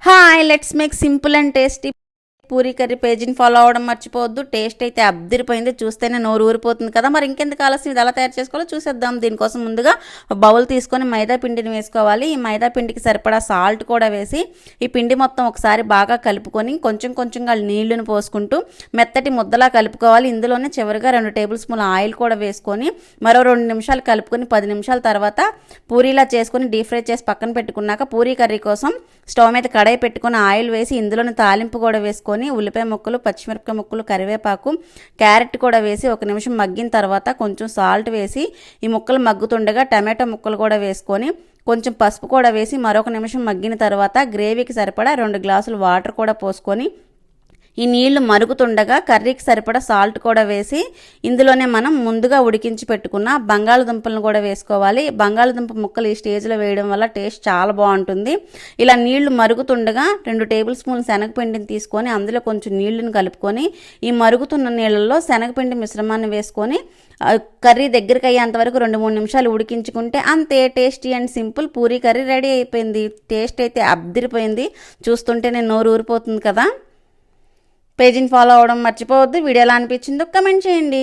Hi, let's make simple and tasty Puri curry. పేజీని follow అవ్వడం మర్చిపోవద్దు. టేస్ట్ అయితే అబ్బిరిపోయింది, చూస్తేనే నోరు ఊరిపోతుంది కదా. మరి ఇంకెందుకు ఆలస్యం, ఇది ఎలా తయారు చేసుకోవాలో చూసేద్దాం. దీనికోసం ముందుగా బౌల్ తీసుకొని మైదా పిండిని వేసుకోవాలి. ఈ మైదా పిండికి సరిపడా సాల్ట్ కూడా వేసి ఈ పిండి మొత్తం ఒకసారి బాగా కలుపుకొని కొంచెం కొంచెంగా నీళ్లను పోసుకుంటూ మెత్తటి ముద్దలా కలుపుకోవాలి. ఇందులోనే చివరిగా 2 టేబుల్ స్పూన్ల ఆయిల్ కూడా వేసుకొని మరో 2 నిమిషాలు కలుపుకొని 10 నిమిషాల తర్వాత పూరీలా చేసుకొని డీప్ ఫ్రై చేసి పక్కన పెట్టుకున్నాక పూరీ కర్రీ కోసం స్టవ్ మీద కడాయి పెట్టుకొని ఆయిల్ వేసి ఇందులోనే తాలింపు కూడా వేసుకొని ఉల్లిపాయ ముక్కలు, పచ్చిమిరపకాయ ముక్కలు, కరివేపాకు, క్యారెట్ కూడా వేసి 1 నిమిషం మగ్గిన తర్వాత కొంచెం సాల్ట్ వేసి ఈ ముక్కలు మగ్గుతుండగా టమాటో ముక్కలు కూడా వేసుకొని కొంచెం పసుపు కూడా వేసి మరొక నిమిషం మగ్గిన తర్వాత గ్రేవీకి సరిపడా 2 గ్లాసులు వాటర్ కూడా పోసుకొని ఈ నీళ్లు మరుగుతుండగా కర్రీకి సరిపడా సాల్ట్ కూడా వేసి ఇందులోనే మనం ముందుగా ఉడికించి పెట్టుకున్న బంగాళదుంపలను కూడా వేసుకోవాలి. బంగాళదుంప ముక్కలు ఈ స్టేజ్లో వేయడం వల్ల టేస్ట్ చాలా బాగుంటుంది. ఇలా నీళ్లు మరుగుతుండగా 2 టేబుల్ స్పూన్ల శనగపిండిని తీసుకొని అందులో కొంచెం నీళ్లను కలుపుకొని ఈ మరుగుతున్న నీళ్ళల్లో శనగపిండి మిశ్రమాన్ని వేసుకొని కర్రీ దగ్గరికి అయ్యేంతవరకు 2-3 నిమిషాలు ఉడికించుకుంటే అంతే, tasty and simple Puri curry ready అయిపోయింది. టేస్ట్ అయితే అబ్బిరిపోయింది, చూస్తుంటేనే నోరు ఊరిపోతుంది కదా. పేజీని ఫాలో అవ్వడం మర్చిపోవద్దు. వీడియో ఎలా అనిపించిందో కమెంట్ చేయండి.